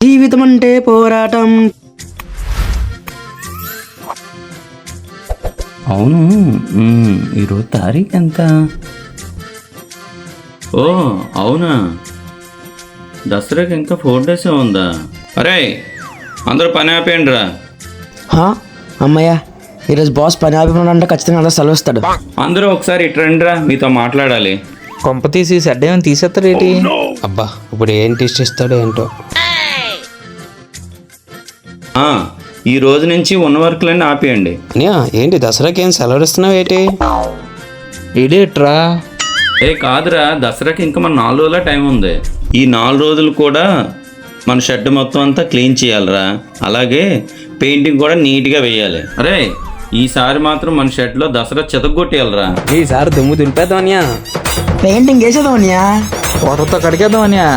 జీవితం అంటే పోరాటం. అవును, ఈరోజు తారీఖు ఎంత? ఓ అవునా, దసరాకి ఇంకా 4 days ఉందా? అరే అందరూ పని ఆపేయండి రా. అమ్మయ్య, ఈరోజు బాస్ పని ఆపిమంటే ఖచ్చితంగా అలా సెలవు ఇస్తాడు. అందరూ ఒకసారి ఇటు రండి రా, మీతో మాట్లాడాలి. కొంప తీసి సెడ్ ఏమైనా తీసేస్తారేటి? అబ్బా ఇప్పుడు ఏం టెస్ట్ ఇస్తాడో ఏంటో. ఈ రోజు నుంచి ఉన్న వర్క్లన్నీ ఆపేయండి. అనియా ఏంటి దసరాకి ఏం సెలవు ఇస్తున్నావు ఏంటి? ఇడేట్రా? కాదురా, దసరాకి ఇంకా మన 4 రోజుల టైం ఉంది. ఈ 4 రోజులు కూడా మన షెడ్ మొత్తం అంతా క్లీన్ చేయాలిరా. అలాగే పెయింటింగ్ కూడా నీట్గా వేయాలి. అరే ఈసారి మాత్రం మన షెడ్లో దసరా చెతగొట్టేయాలరా. ఈసారి దుమ్ము దులిపేద్దాం అనియా. పెయింటింగ్ వేసేదాం అన్నయ్య. వాటర్తో కడిగేద్దాం అనియా.